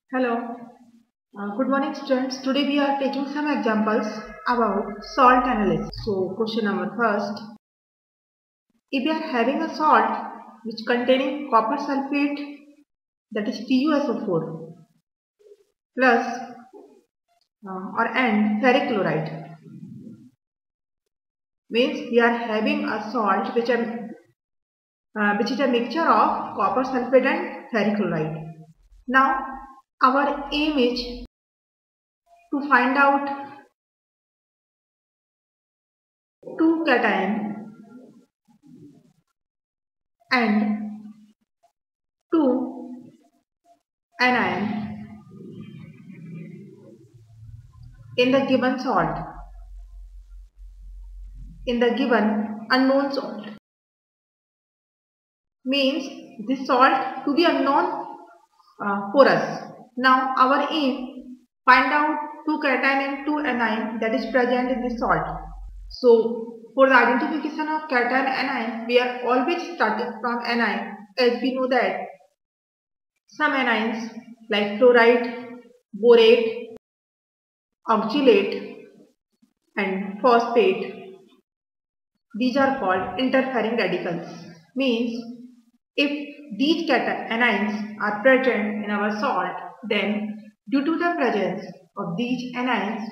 Hello, good morning students. Today we are taking some examples about salt analysis. So question number first, if we are having a salt which containing copper sulfate, that is TuSO4 plus or and ferric chloride, means we are having a salt which is a mixture of copper sulfate and ferric chloride. Now our aim is to find out two cation and two anion in the given salt, in the given unknown salt, means this salt to be unknown for us. Now our aim, find out two cation and two anion that is present in this salt. So for the identification of cation and anion, we are always starting from anion, as we know that some anions like fluoride, borate, oxalate and phosphate, these are called interfering radicals. Means if these anions are present in our salt, then due to the presence of these anions,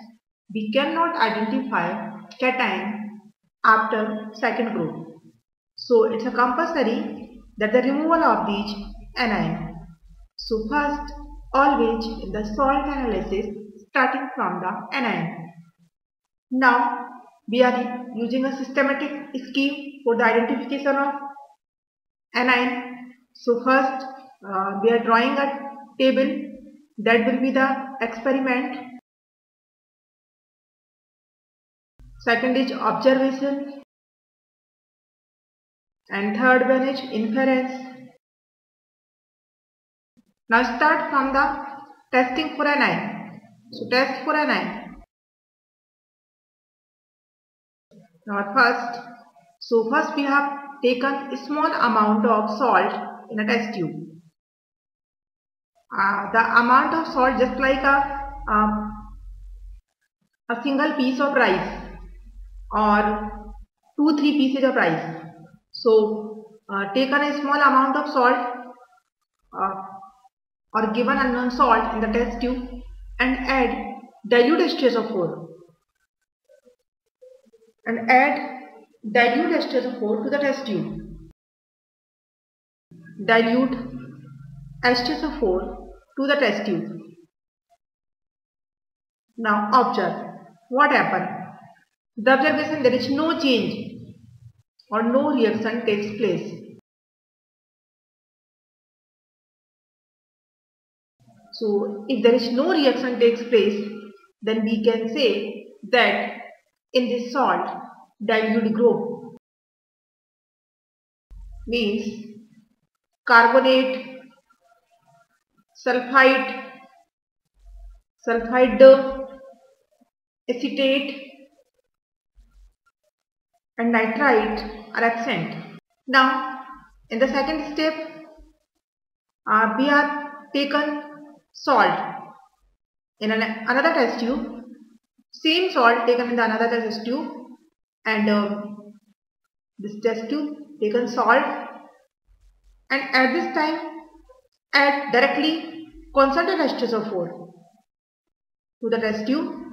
we cannot identify cation after second group. So it's a compulsory that the removal of these anions. So first, always in the salt analysis, starting from the anion. Now we are using a systematic scheme for the identification of anion. So first we are drawing a table, that will be the experiment. Second is observation, and third one is inference. Now start from the testing for anion. So test for anion. Now first we have taken a small amount of salt in a test tube. The amount of salt just like a single piece of rice or 2-3 pieces of rice. So taken a small amount of salt or given unknown salt in the test tube and add dilute H2SO4 and add dilute H2SO4 to the test tube. Dilute H2SO4 to the test tube. Now observe what happened. The observation, there is no change or no reaction takes place. So if there is no reaction takes place, then we can say that in this salt dilute group, means carbonate, sulfide, acetate and nitrite are absent. Now in the second step we have taken salt in another test tube, same salt taken in the another test tube, and this test tube taken salt, and at this time add directly concentrated H2SO4 to the test tube.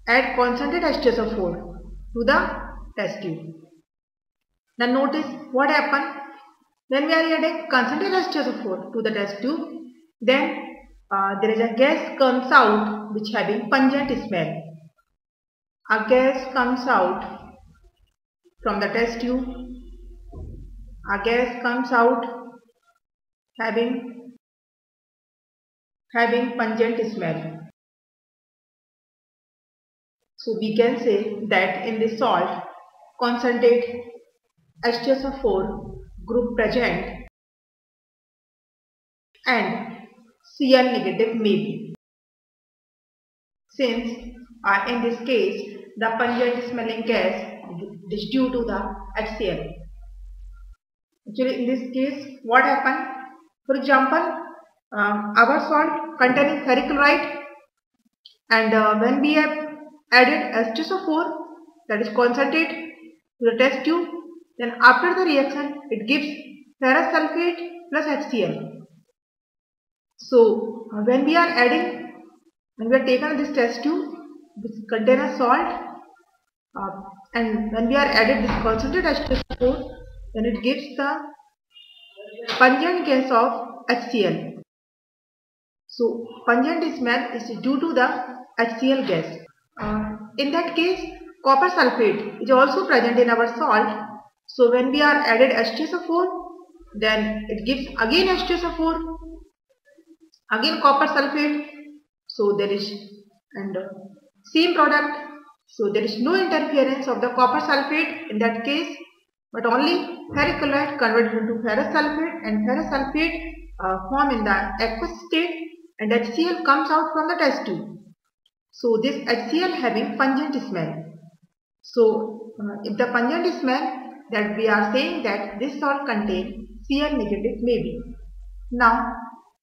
Add concentrated H2SO4 to the test tube. Now notice what happened when we are adding concentrated H2SO4 to the test tube. Then there is a gas comes out which having pungent smell. A gas comes out from the test tube. A gas comes out having pungent smell. So we can say that in this salt concentrate H2SO4 group present and Cl negative may be, since in this case the pungent smelling gas is due to the HCl. Actually in this case what happened, for example our salt containing ferric chloride, and when we have added H2SO4, that is concentrate, to the test tube, then after the reaction it gives ferrous sulfate plus HCl. So when we are taken this test tube which contains salt, and when we are added this concentrated H2SO4, then it gives the pungent gas of HCl. So pungent smell is due to the HCl gas. In that case, copper sulfate is also present in our salt. So when we are added H2SO4, then it gives again H2SO4, again copper sulfate. So there is same product. So there is no interference of the copper sulfate in that case, but only ferric chloride converted into ferrous sulfate, and ferrous sulfate form in the aqueous state, and HCl comes out from the test tube. So this HCl having pungent smell. So if the pungent smell, that we are saying that this salt contains Cl negative maybe. Now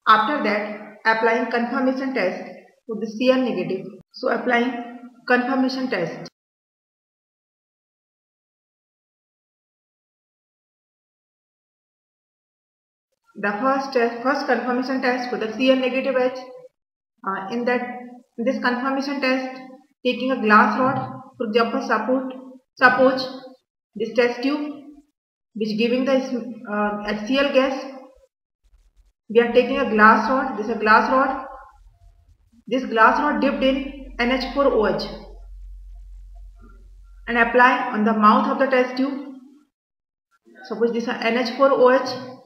after that, applying confirmation test for the Cl negative. So applying confirmation test. The first confirmation test for the Cl negative H. In this confirmation test, taking a glass rod, for example, suppose this test tube which giving the HCl gas. We are taking a glass rod. This is a glass rod. This glass rod dipped in NH4OH and apply on the mouth of the test tube. Suppose this is NH4OH.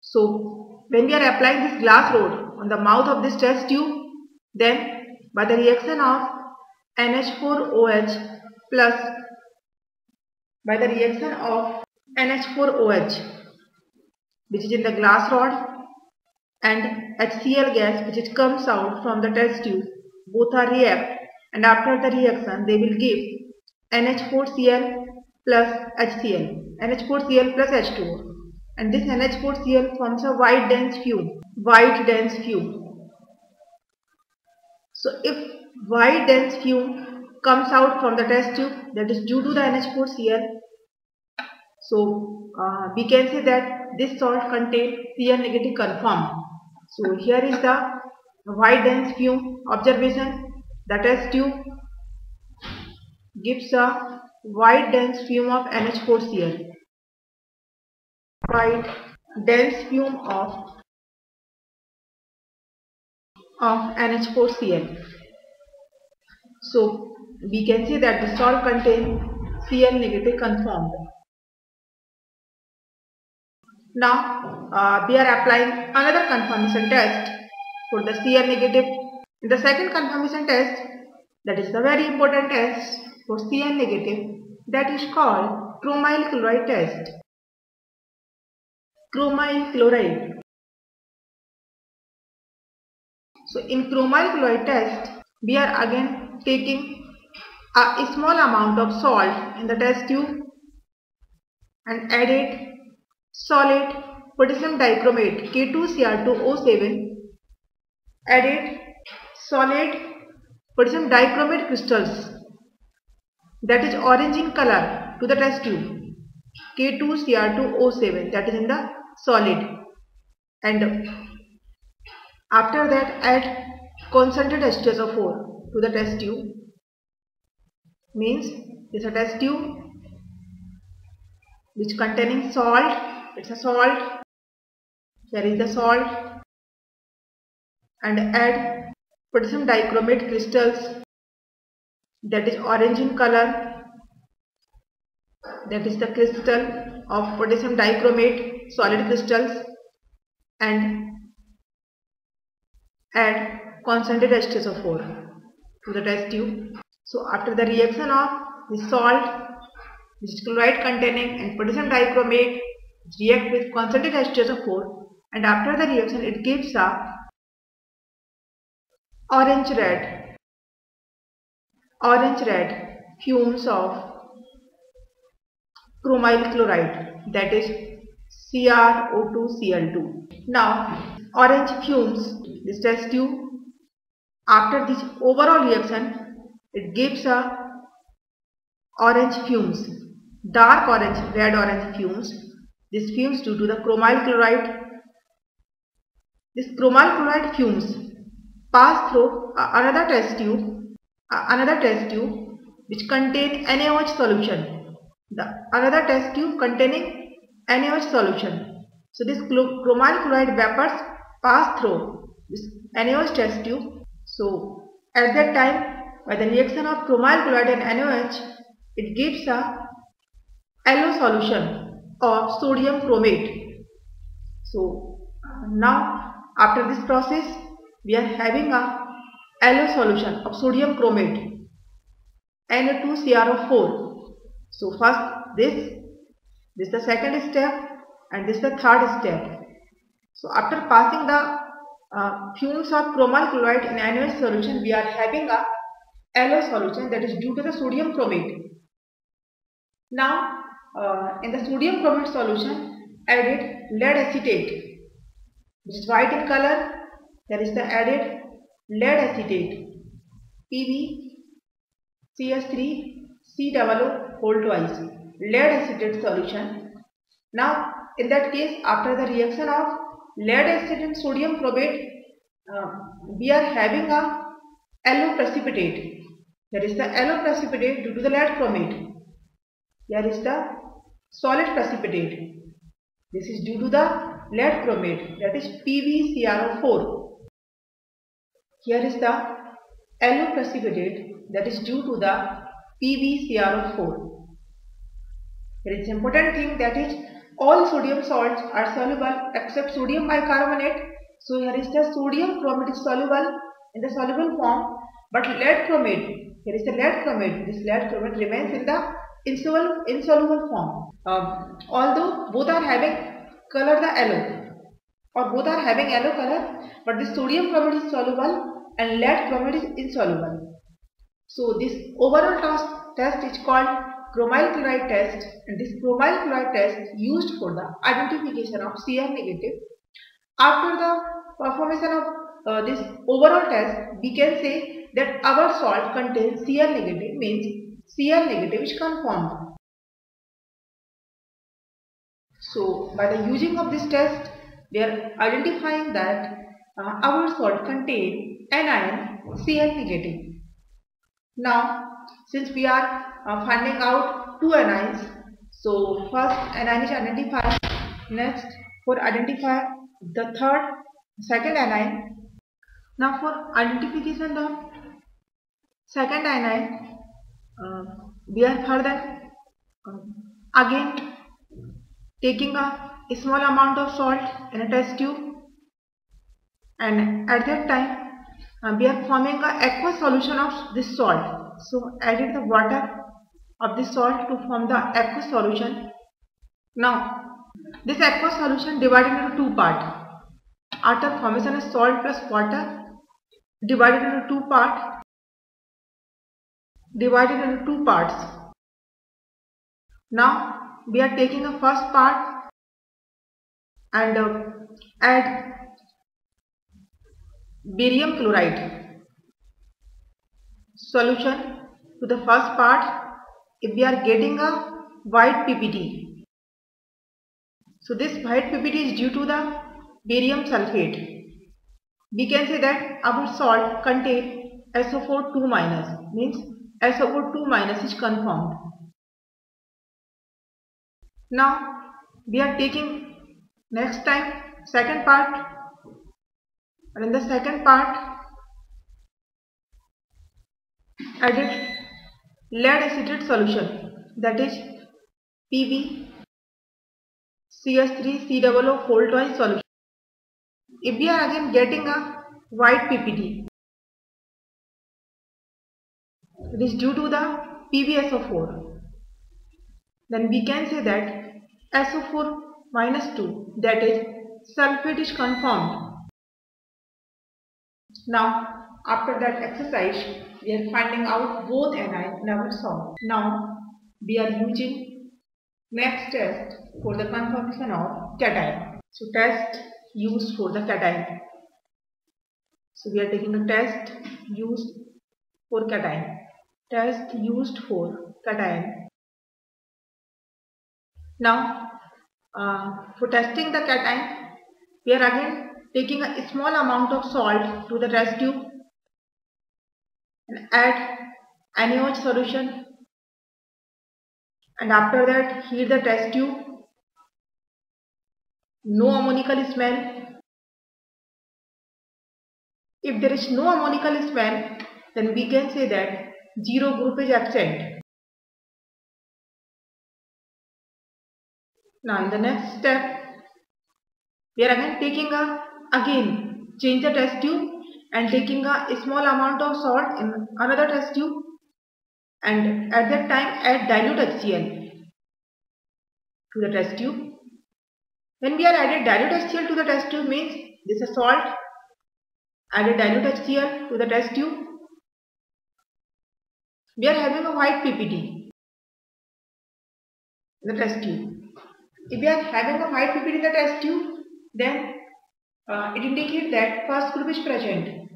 So when we are applying this glass rod on the mouth of this test tube, then by the reaction of NH4OH plus by the reaction of NH4OH which is in the glass rod and HCl gas which comes out from the test tube, both are react, and after the reaction they will give NH4Cl plus HCl, NH4Cl plus H2O, and this NH4Cl forms a white dense fume. So if white dense fume comes out from the test tube, that is due to the NH4Cl. So we can say that this salt contains Cl negative confirmed. So here is the white dense fume observation. The test tube gives a white dense fume of NH4Cl. White dense fume of NH4Cl. So we can say that the salt contains Cl negative confirmed. Now we are applying another confirmation test for the Cl negative. In the second confirmation test, that is the very important test for Cl negative, that is called chromyl chloride test. Chromyl chloride. So in chromyl chloride test, we are again taking a small amount of salt in the test tube and added solid potassium dichromate K2Cr2O7, added solid potassium dichromate crystals that is orange in color to the test tube, K2Cr2O7, that is in the solid, and after that add concentrated H2SO4 to the test tube. Means this is a test tube which containing salt. It's a salt. Here is the salt, and add potassium dichromate crystals that is orange in color. That is the crystal of potassium dichromate solid crystals, and add concentrated H2SO4 to the test tube. So after the reaction of the salt, which is chloride containing, and potassium dichromate, react with concentrated H2SO4, and after the reaction it gives a orange red fumes of chromyl chloride, that is CrO2Cl2. Now orange fumes. This test tube, after this overall reaction, it gives a orange fumes, dark orange, red orange fumes. This fumes due to the chromyl chloride. This chromyl chloride fumes pass through another test tube which contain NaOH solution. Another test tube containing NaOH solution. So this chromyl chloride vapors pass through this NaOH test tube. So at that time, by the reaction of chromyl chloride and NaOH, it gives a yellow solution of sodium chromate. So now after this process, we are having a yellow solution of sodium chromate, Na2CrO4. So first this is the second step and this is the third step. So after passing the fumes of chromyl chloride in NaOH solution, we are having a yellow solution that is due to the sodium chromate. Now in the sodium chromate solution, added lead acetate, which is white in color. There is the added lead acetate, PbCH3COO whole twice, lead acetate solution. Now in that case, after the reaction of lead acid and sodium chromate, we are having a yellow precipitate. There is the yellow precipitate due to the lead chromate. Here is the solid precipitate. This is due to the lead chromate, that is PbCrO4. Here is the yellow precipitate, that is due to the PbCrO4. There is an important thing, that is all sodium salts are soluble except sodium bicarbonate. So here is the sodium chromate is soluble in the soluble form, but lead chromate, here is the lead chromate. This lead chromate remains in the insoluble form. Although both are having color the yellow, or both are having yellow color, but this sodium chromate is soluble and lead chromate is insoluble. So this overall test is called chromyl chloride test, and this chromyl chloride test used for the identification of Cl negative. After the performation of this overall test, we can say that our salt contains Cl negative, means Cl negative is confirmed. So by the using of this test, we are identifying that our salt contains anion Cl negative. Now since we are finding out two anions, so first anion is identified. Next, for identify the second anion. Now for identification of second anion, we are further again taking a small amount of salt in a test tube, and at that time we are forming a aqueous solution of this salt. So added the water of this salt to form the aqueous solution. Now this aqueous solution divided into two parts. After formation of salt plus water, divided into two parts. Now we are taking the first part and add barium chloride solution to the first part. If we are getting a white PPT, so this white PPT is due to the barium sulfate. We can say that our salt contains SO4 2-, means SO4 2- is confirmed. Now we are taking next time second part, and in the second part added lead acetate solution, that is PbCH3COO whole twice solution. If we are again getting a white PPT, it is due to the PbSO4. Then we can say that SO4 - 2, that is sulfate, is confirmed. Now after that exercise, we are finding out both anions in our salt. Now we are using next test for the confirmation of cation. So test used for the cation. So we are taking a test used for cation. Test used for cation. Now, for testing the cation, we are again taking a small amount of salt to the test tube and add NaOH solution, and after that heat the test tube. No ammoniacal smell. If there is no ammoniacal smell, then we can say that zero group is absent. Now in the next step, we are again taking change the test tube and taking a small amount of salt in another test tube, and at that time add dilute HCl to the test tube. When we are added dilute HCl to the test tube means this is salt, added dilute HCl to the test tube. We are having a white PPT in the test tube. If we are having a white PPT in the test tube, then it indicates that first group is present.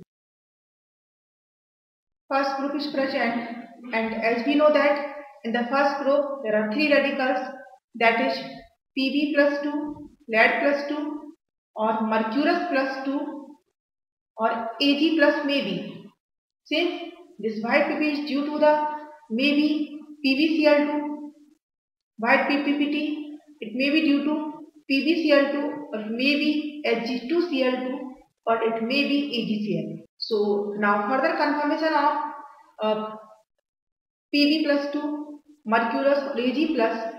First group is present, and as we know that in the first group there are 3 radicals, that is Pb plus 2, lead plus 2, or mercurous plus 2, or Ag plus maybe. Since this white PP is due to the maybe PbCl2, white PPT, it may be due to PbCl2 or maybe Hg2Cl2 or it may be AgCl. So now further confirmation of Pb plus 2, mercurous or Ag plus,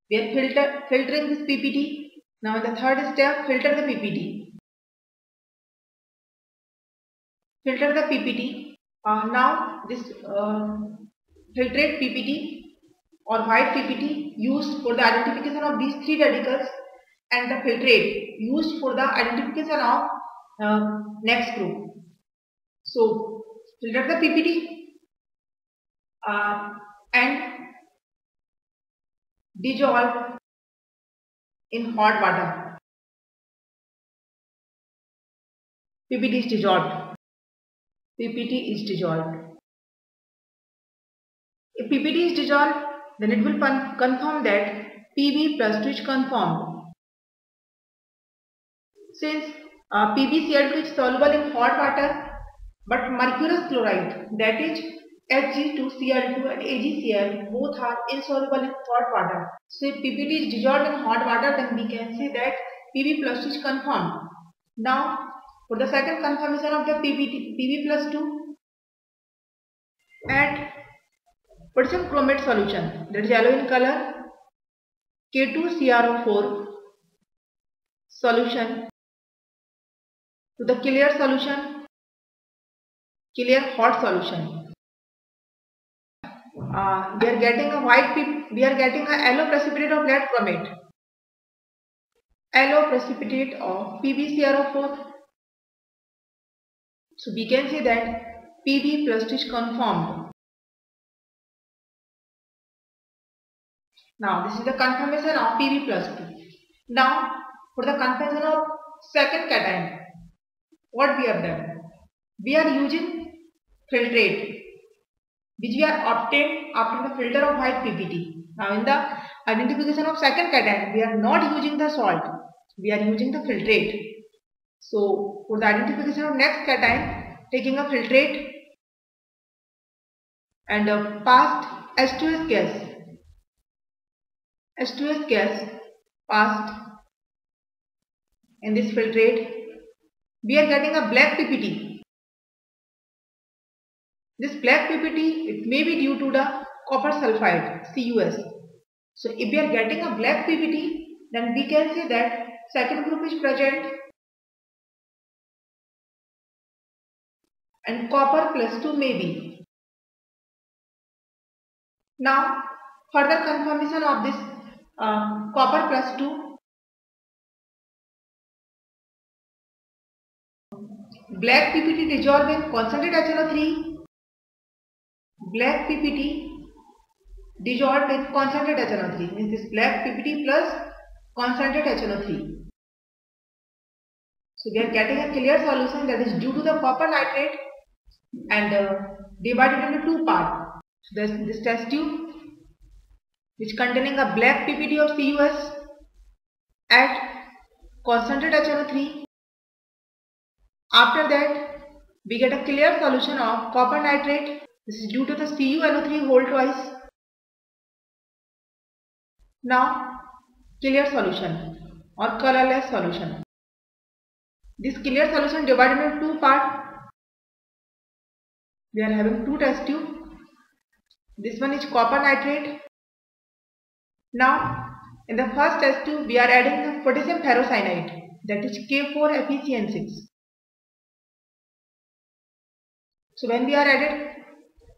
we are filtering this PPT. Now in the third step, filter the PPT. Filter the PPT. Now this filtrate PPT or white PPT used for the identification of these 3 radicals, and the filtrate used for the identification of next group. So filter the PPT and dissolve in hot water. PPT is dissolved. PPT is dissolved. If PPT is dissolved, then it will confirm that Pb plus 2 is confirmed. Since PbCl2 is soluble in hot water, but mercurous chloride, that is Hg2Cl2 and AgCl, both are insoluble in hot water. So if PPT is dissolved in hot water, then we can say that Pb plus 2 is confirmed. Now for the second confirmation of the Pb plus 2, add potassium chromate solution, that is yellow in color, K2CrO4 solution to the clear solution, clear hot solution. We are getting a yellow precipitate of lead chromate, yellow precipitate of PbCrO4. So we can say that Pb plus 2 is confirmed. Now this is the confirmation of Pb plus 2. Now for the confirmation of second cation, what we have done? We are using filtrate, which we are obtained after the filter of white PPT. Now in the identification of second cation, we are not using the salt, we are using the filtrate. So for the identification of next cation, taking a filtrate and passed H2S gas. H2S gas passed in this filtrate, we are getting a black PPT. This black PPT, it may be due to the copper sulfide, CuS. So if we are getting a black PPT, then we can say that second group is present and copper plus 2 may be. Now further confirmation of this copper plus 2, black PPT dissolved in concentrate HNO3, black PPT dissolved in concentrate HNO3, means this black PPT plus concentrate HNO3. So we are getting a clear solution that is due to the copper nitrate and divided into two parts. So this test tube which containing a black PPT of CuS at concentrate HNO3. After that we get a clear solution of copper nitrate. This is due to the CuNO3 whole twice. Now clear solution or colorless solution. This clear solution divided into two parts. We are having two test tubes. This one is copper nitrate. Now in the first test tube we are adding the potassium ferrocyanide, that is K4FeCN6. So when we are added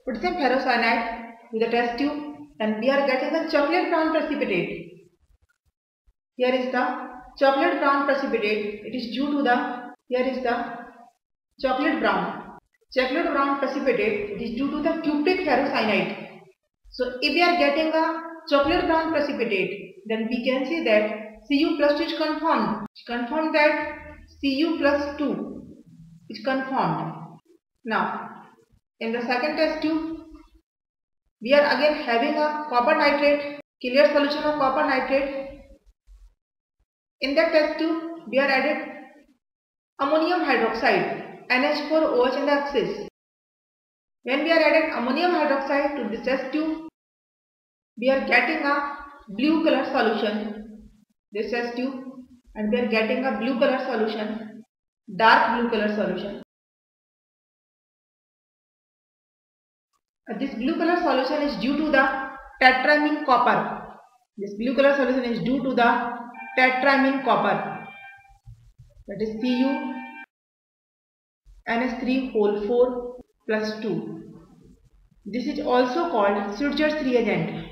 potassium ferrocyanide to the test tube, then we are getting a chocolate brown precipitate. Here is the chocolate brown precipitate. It is due to the, here is the chocolate brown precipitate. It is due to the cupric ferrocyanide. So if we are getting a chocolate brown precipitate, then we can say that Cu plus 2 is confirmed. Confirm that Cu plus 2 is confirmed. Now in the second test tube we are again having a copper nitrate, clear solution of copper nitrate. In that test tube we are added ammonium hydroxide, NH4OH in the axis. When we are added ammonium hydroxide to this test tube, we are getting a blue color solution, this test tube, and we are getting a blue color solution, dark blue color solution. This blue color solution is due to the tetramine copper. This blue color solution is due to the tetramine copper, that is CuNH3 whole 4 plus 2. This is also called Schurter's reagent.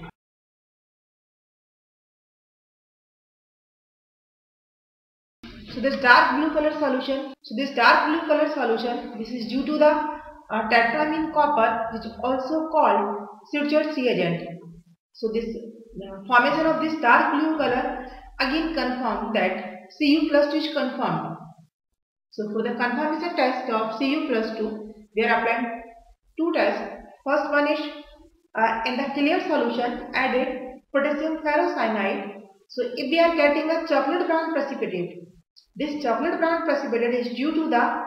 So this dark blue color solution, this is due to the tetramine copper, which is also called Schurter's reagent. So this formation of this dark blue color again confirms that Cu plus 2 is confirmed. So for the confirmation test of Cu plus 2, we are applying two tests. First one is in the clear solution added potassium ferrocyanide. So if we are getting a chocolate brown precipitate, this chocolate brown precipitate is due to the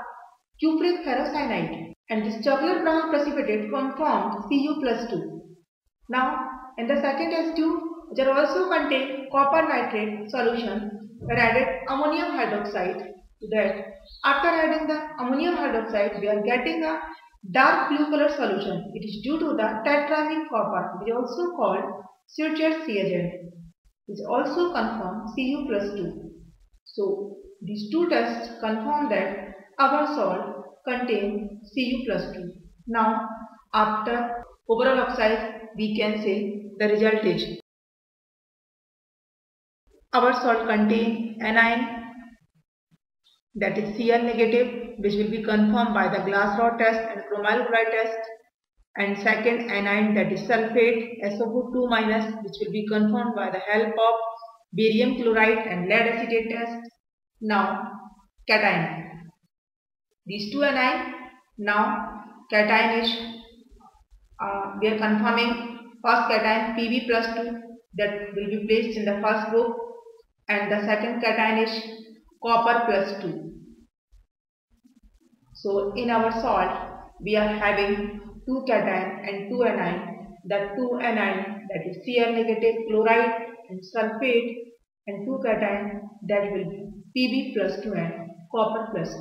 cupric ferrocyanide, and this chocolate brown precipitate confirmed Cu plus 2. Now in the second test tube, which are also contain copper nitrate solution, we are added ammonium hydroxide to that. After adding the ammonium hydroxide, we are getting a dark blue color solution. It is due to the tetramine copper, which is also called Schurter's reagent, which also confirm Cu plus 2. So these two tests confirm that our salt contains Cu plus 2. Now after overall exercise, we can say the result is our salt contains anion, that is Cl negative, which will be confirmed by the glass rod test and chromyl chloride test, and second anion, that is sulfate SO2 minus, which will be confirmed by the help of barium chloride and lead acetate test. Now cation, these two anion. Now cation is we are confirming first cation Pb plus 2, that will be placed in the first group, and the second cation is copper plus 2. So in our salt we are having two cation and two anion. The two anion, that is Cl negative chloride and sulfate, and two cation, that will be Pb plus 2 and copper plus 2.